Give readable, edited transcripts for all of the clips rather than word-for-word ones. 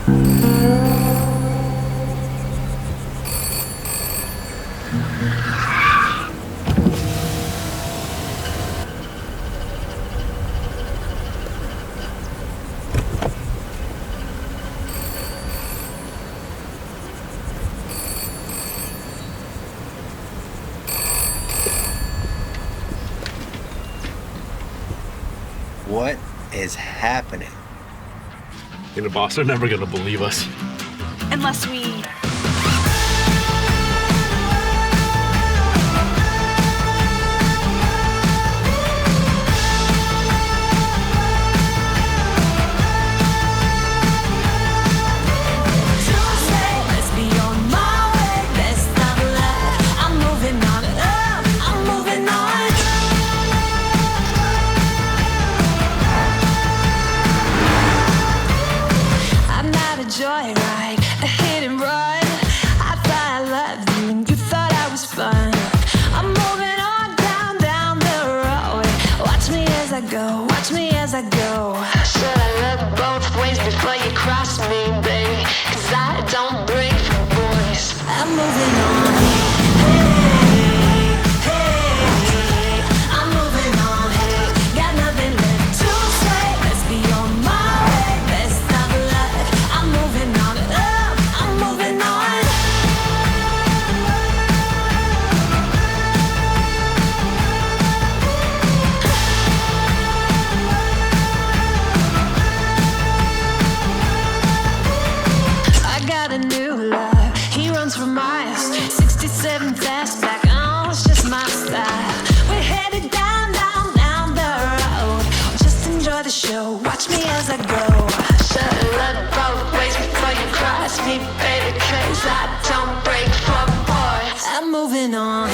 What is happening? The boss are never gonna believe us. Unless we... Joyride, a hit and run. I thought I loved you and you thought I was fun. I'm moving on down the road. Watch me as I go, watch me as I go. Should I look both ways before you cross me, baby? 'Cause I don't break for boys. I'm moving on. For miles, 67 fastback, oh, it's just my style. We're headed down the road. Just enjoy the show, watch me as I go. Should look both ways before you cross me, baby, 'cause I don't break for boys. I'm moving on.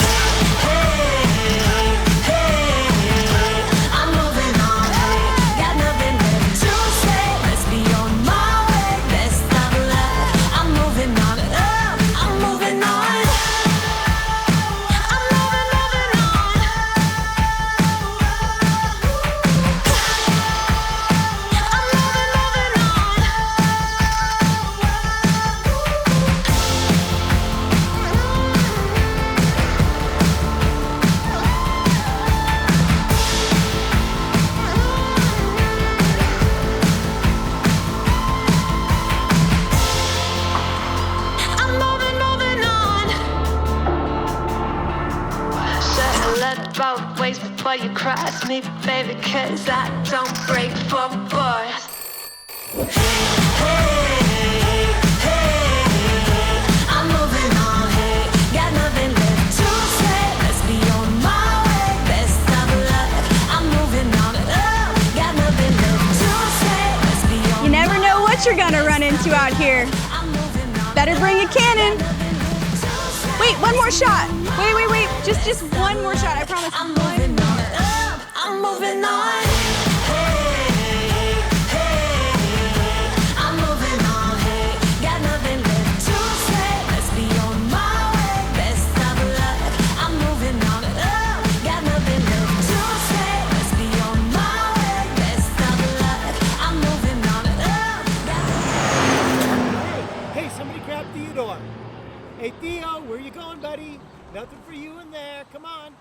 Both ways before you cross me, baby, 'cause I don't break for boys. I'm moving on, hey, got nothing left to say. Let's be on my way, best of luck. I'm moving on, got nothing left to say. Let's be on. You never know what you're gonna run into out here. Better bring a Canon. Wait, one more shot. Wait. Just one more shot, I promise. I'm moving on, I'm moving on. I'm moving on, hey, got nothing left to say. Let's be on my way, best of luck. I'm moving on, got nothing left to say. Let's be on my way, best of luck. I'm moving on, Hey, somebody grab Theodore. Hey, Theo, where you going, buddy? Nothing for you in there. Come on.